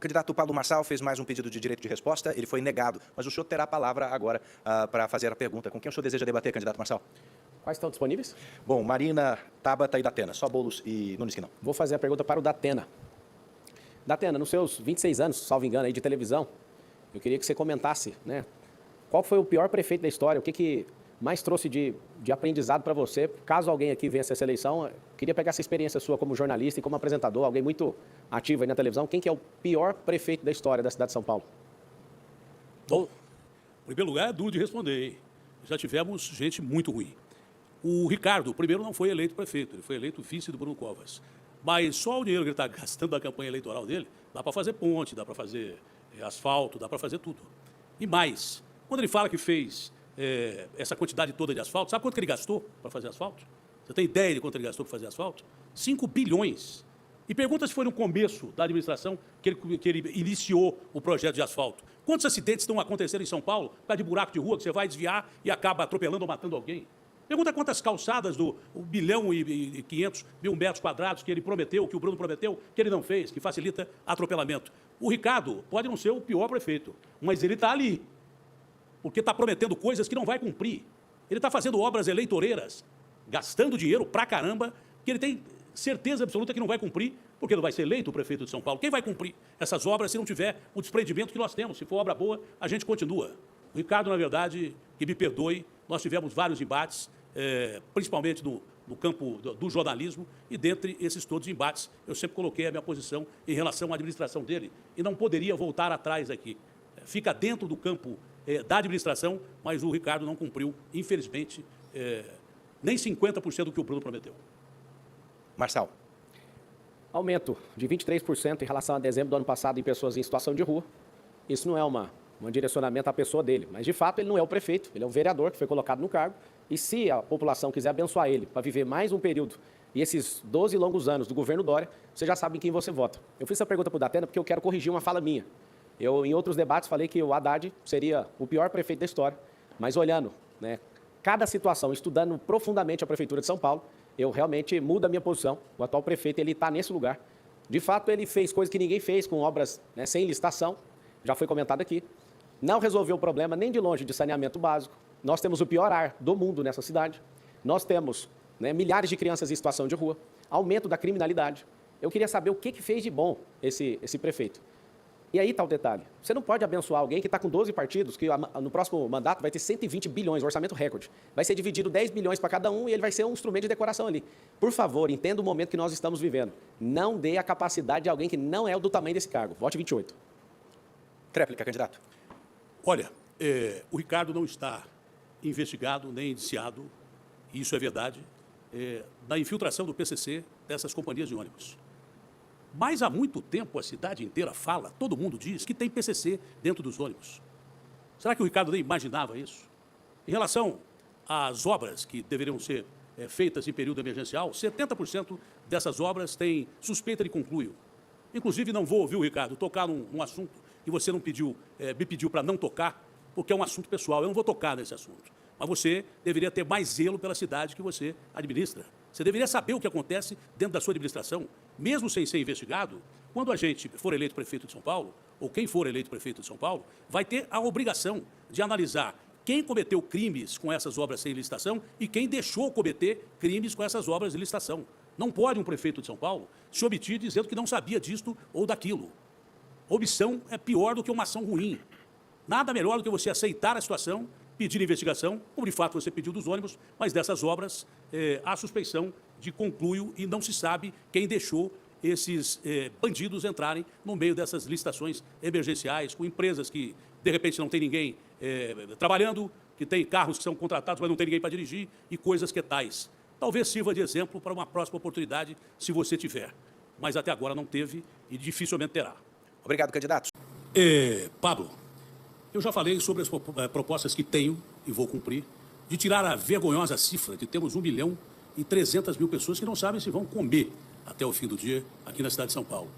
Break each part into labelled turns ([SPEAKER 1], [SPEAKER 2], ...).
[SPEAKER 1] candidato Pablo Marçal fez mais um pedido de direito de resposta, ele foi negado, mas o senhor terá a palavra agora para fazer a pergunta. Com quem o senhor deseja debater, candidato Marçal?
[SPEAKER 2] Quais estão disponíveis?
[SPEAKER 1] Bom, Marina, Tabata e Datena, só Boulos e Nunes que não.
[SPEAKER 2] Vou fazer a pergunta para o Datena. Datena, nos seus 26 anos, salvo engano, aí de televisão, eu queria que você comentasse, né? Qual foi o pior prefeito da história? O que mais trouxe de aprendizado para você? Caso alguém aqui vença essa eleição, eu queria pegar essa experiência sua como jornalista e como apresentador, alguém muito ativo aí na televisão. Quem que é o pior prefeito da história da cidade de São Paulo?
[SPEAKER 3] Bom, em primeiro lugar, é duro de responder, hein? Já tivemos gente muito ruim. O Ricardo, primeiro, não foi eleito prefeito, ele foi eleito vice do Bruno Covas. Mas só o dinheiro que ele está gastando na campanha eleitoral dele, dá para fazer ponte, dá para fazer asfalto, dá para fazer tudo. E mais, quando ele fala que fez essa quantidade toda de asfalto, sabe quanto que ele gastou para fazer asfalto? Você tem ideia de quanto ele gastou para fazer asfalto? 5 bilhões. E pergunta se foi no começo da administração que ele iniciou o projeto de asfalto. Quantos acidentes estão acontecendo em São Paulo por causa de buraco de rua que você vai desviar e acaba atropelando ou matando alguém? Pergunta quantas calçadas do 1 bilhão e 500 mil metros quadrados que ele prometeu, que o Bruno prometeu, que ele não fez, que facilita atropelamento. O Ricardo pode não ser o pior prefeito, mas ele está ali, porque está prometendo coisas que não vai cumprir. Ele está fazendo obras eleitoreiras, gastando dinheiro pra caramba, que ele tem certeza absoluta que não vai cumprir, porque não vai ser eleito o prefeito de São Paulo. Quem vai cumprir essas obras se não tiver o desprendimento que nós temos? Se for obra boa, a gente continua. O Ricardo, na verdade, que me perdoe, nós tivemos vários embates, principalmente no campo do jornalismo, e dentre esses todos embates, eu sempre coloquei a minha posição em relação à administração dele, e não poderia voltar atrás aqui. Fica dentro do campo da administração, mas o Ricardo não cumpriu, infelizmente, nem 50% do que o Bruno prometeu.
[SPEAKER 1] Marçal.
[SPEAKER 2] Aumento de 23% em relação a dezembro do ano passado em pessoas em situação de rua. Isso não é um direcionamento à pessoa dele, mas de fato ele não é o prefeito, ele é um vereador que foi colocado no cargo, e se a população quiser abençoar ele para viver mais um período e esses 12 longos anos do governo Dória, você já sabe em quem você vota. Eu fiz essa pergunta para o Datena porque eu quero corrigir uma fala minha. Eu, em outros debates, falei que o Haddad seria o pior prefeito da história, mas olhando, né, cada situação, estudando profundamente a Prefeitura de São Paulo, eu realmente mudo a minha posição. O atual prefeito, ele está nesse lugar. De fato, ele fez coisas que ninguém fez, com obras, né, sem licitação, já foi comentado aqui. Não resolveu o problema nem de longe de saneamento básico. Nós temos o pior ar do mundo nessa cidade. Nós temos, né, milhares de crianças em situação de rua, aumento da criminalidade. Eu queria saber o que fez de bom esse prefeito. E aí está o detalhe. Você não pode abençoar alguém que está com 12 partidos, que no próximo mandato vai ter 120 bilhões, orçamento recorde. Vai ser dividido 10 bilhões para cada um e ele vai ser um instrumento de decoração ali. Por favor, entenda o momento que nós estamos vivendo. Não dê a capacidade de alguém que não é do tamanho desse cargo. Vote 28.
[SPEAKER 1] Tréplica, candidato.
[SPEAKER 3] Olha, o Ricardo não está investigado nem indiciado, e isso é verdade, na infiltração do PCC dessas companhias de ônibus. Mas há muito tempo a cidade inteira fala, todo mundo diz que tem PCC dentro dos ônibus. Será que o Ricardo nem imaginava isso? Em relação às obras que deveriam ser feitas em período emergencial, 70% dessas obras têm suspeita de concluio. Inclusive, não vou ouvir o Ricardo tocar num assunto que você não pediu, me pediu para não tocar, porque é um assunto pessoal. Eu não vou tocar nesse assunto. Mas você deveria ter mais zelo pela cidade que você administra. Você deveria saber o que acontece dentro da sua administração, mesmo sem ser investigado. Quando a gente for eleito prefeito de São Paulo, ou quem for eleito prefeito de São Paulo, vai ter a obrigação de analisar quem cometeu crimes com essas obras sem licitação e quem deixou cometer crimes com essas obras de licitação. Não pode um prefeito de São Paulo se omitir dizendo que não sabia disto ou daquilo. Omissão é pior do que uma ação ruim. Nada melhor do que você aceitar a situação, pedir investigação, como de fato você pediu dos ônibus, mas dessas obras há suspeição de concluio e não se sabe quem deixou esses bandidos entrarem no meio dessas licitações emergenciais, com empresas que, de repente, não tem ninguém trabalhando, que tem carros que são contratados, mas não tem ninguém para dirigir, e coisas que tais. Talvez sirva de exemplo para uma próxima oportunidade, se você tiver. Mas até agora não teve e dificilmente terá.
[SPEAKER 1] Obrigado, candidato.
[SPEAKER 3] Pablo, eu já falei sobre as propostas que tenho e vou cumprir, de tirar a vergonhosa cifra de termos 1.300.000 pessoas que não sabem se vão comer até o fim do dia aqui na cidade de São Paulo.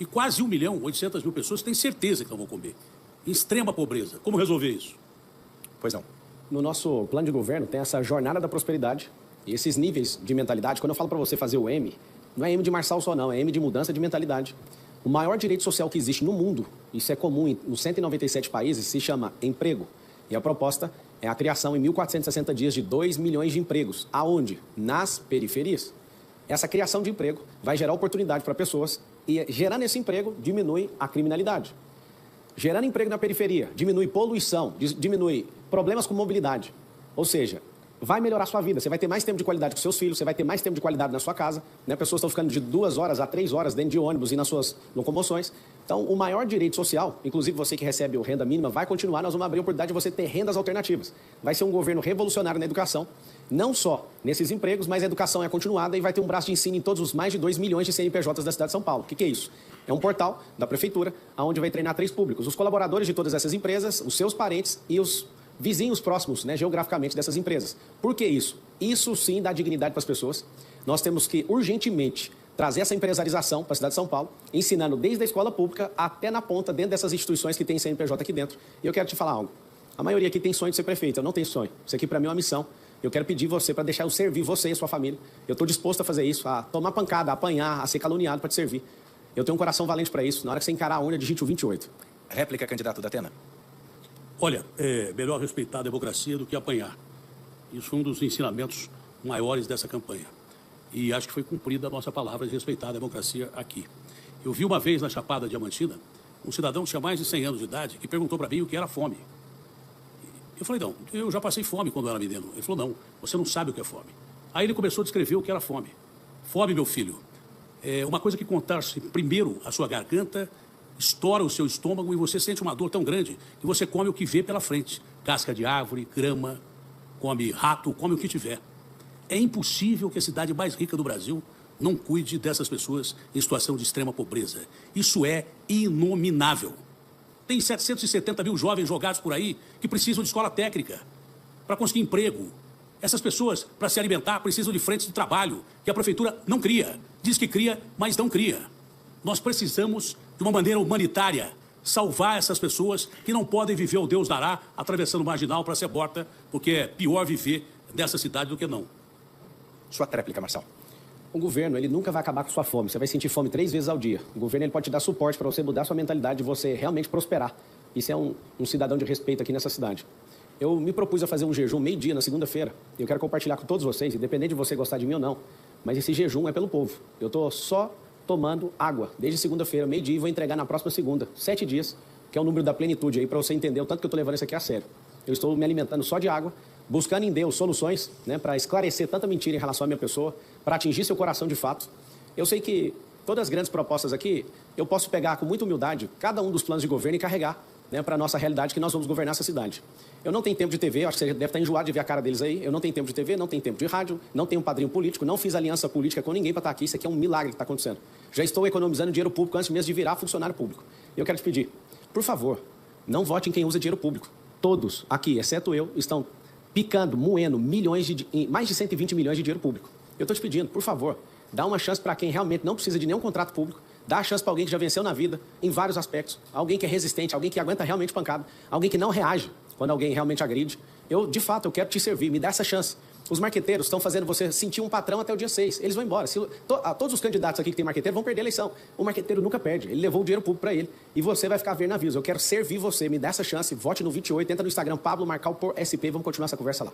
[SPEAKER 3] E quase 1.800.000 pessoas têm certeza que não vão comer. Em extrema pobreza. Como resolver isso?
[SPEAKER 1] Pois não.
[SPEAKER 2] No nosso plano de governo tem essa jornada da prosperidade e esses níveis de mentalidade. Quando eu falo para você fazer o M, não é M de Marçal só não, é M de mudança de mentalidade. O maior direito social que existe no mundo, isso é comum nos 197 países, se chama emprego. E a proposta é a criação em 1.460 dias de 2 milhões de empregos. Aonde? Nas periferias. Essa criação de emprego vai gerar oportunidade para pessoas e, gerando esse emprego, diminui a criminalidade. Gerando emprego na periferia, diminui poluição, diminui problemas com mobilidade. Ou seja, vai melhorar a sua vida. Você vai ter mais tempo de qualidade com seus filhos, você vai ter mais tempo de qualidade na sua casa. Né? Pessoas estão ficando de 2 horas a 3 horas dentro de ônibus e nas suas locomoções. Então, o maior direito social, inclusive você que recebe o renda mínima, vai continuar. Nós vamos abrir a oportunidade de você ter rendas alternativas. Vai ser um governo revolucionário na educação, não só nesses empregos, mas a educação é continuada e vai ter um braço de ensino em todos os mais de 2 milhões de CNPJs da cidade de São Paulo. O que é isso? É um portal da prefeitura, onde vai treinar 3 públicos. Os colaboradores de todas essas empresas, os seus parentes e os vizinhos próximos, né, geograficamente, dessas empresas. Por que isso? Isso sim dá dignidade para as pessoas. Nós temos que urgentemente trazer essa empresarização para a cidade de São Paulo, ensinando desde a escola pública até na ponta, dentro dessas instituições que tem CNPJ aqui dentro. E eu quero te falar algo. A maioria aqui tem sonho de ser prefeito, eu não tenho sonho. Isso aqui para mim é uma missão. Eu quero pedir você para deixar eu servir você e a sua família. Eu estou disposto a fazer isso, a tomar pancada, a apanhar, a ser caluniado para te servir. Eu tenho um coração valente para isso. Na hora que você encarar a urna, digite o 28.
[SPEAKER 1] Réplica, candidato da Atena.
[SPEAKER 3] Olha, é melhor respeitar a democracia do que apanhar. Isso foi um dos ensinamentos maiores dessa campanha. E acho que foi cumprida a nossa palavra de respeitar a democracia aqui. Eu vi uma vez na Chapada Diamantina um cidadão que tinha mais de 100 anos de idade e perguntou para mim o que era fome. Eu falei, não, eu já passei fome quando eu era menino. Ele falou, não, você não sabe o que é fome. Aí ele começou a descrever o que era fome. Fome, meu filho, é uma coisa que contorce primeiro a sua garganta, estoura o seu estômago e você sente uma dor tão grande que você come o que vê pela frente. Casca de árvore, grama, come rato, come o que tiver. É impossível que a cidade mais rica do Brasil não cuide dessas pessoas em situação de extrema pobreza. Isso é inominável. Tem 770 mil jovens jogados por aí que precisam de escola técnica para conseguir emprego. Essas pessoas, para se alimentar, precisam de frentes de trabalho que a prefeitura não cria. Diz que cria, mas não cria. Nós precisamos, de uma maneira humanitária, salvar essas pessoas que não podem viver o Deus dará atravessando o marginal para ser morta, porque é pior viver nessa cidade do que não.
[SPEAKER 1] Sua tréplica, Marçal.
[SPEAKER 2] O governo, ele nunca vai acabar com sua fome. Você vai sentir fome 3 vezes ao dia. O governo, ele pode te dar suporte para você mudar sua mentalidade e você realmente prosperar. Isso é um cidadão de respeito aqui nessa cidade. Eu me propus a fazer um jejum meio-dia na segunda-feira. Eu quero compartilhar com todos vocês, independente de você gostar de mim ou não. Mas esse jejum é pelo povo. Eu estou só tomando água desde segunda-feira, meio-dia, e vou entregar na próxima segunda, 7 dias, que é o número da plenitude aí, para você entender o tanto que eu estou levando isso aqui a sério. Eu estou me alimentando só de água, buscando em Deus soluções, né, para esclarecer tanta mentira em relação à minha pessoa, para atingir seu coração de fato. Eu sei que todas as grandes propostas aqui, eu posso pegar com muita humildade cada um dos planos de governo e carregar, né, para a nossa realidade, que nós vamos governar essa cidade. Eu não tenho tempo de TV, acho que você deve estar enjoado de ver a cara deles aí. Eu não tenho tempo de TV, não tenho tempo de rádio, não tenho um padrinho político, não fiz aliança política com ninguém para estar aqui. Isso aqui é um milagre que está acontecendo. Já estou economizando dinheiro público antes mesmo de virar funcionário público. E eu quero te pedir, por favor, não vote em quem usa dinheiro público. Todos aqui, exceto eu, estão picando, moendo mais de 120 milhões de dinheiro público. Eu estou te pedindo, por favor, dá uma chance para quem realmente não precisa de nenhum contrato público, dá a chance para alguém que já venceu na vida, em vários aspectos, alguém que é resistente, alguém que aguenta realmente pancada, alguém que não reage quando alguém realmente agride. De fato, eu quero te servir, me dá essa chance. Os marqueteiros estão fazendo você sentir um patrão até o dia 6. Eles vão embora. Todos os candidatos aqui que tem marqueteiro vão perder a eleição. O marqueteiro nunca perde. Ele levou o dinheiro público para ele. E você vai ficar a ver navios. Eu quero servir você. Me dá essa chance. Vote no 28. Entra no Instagram, Pablo Marcal por SP. Vamos continuar essa conversa lá.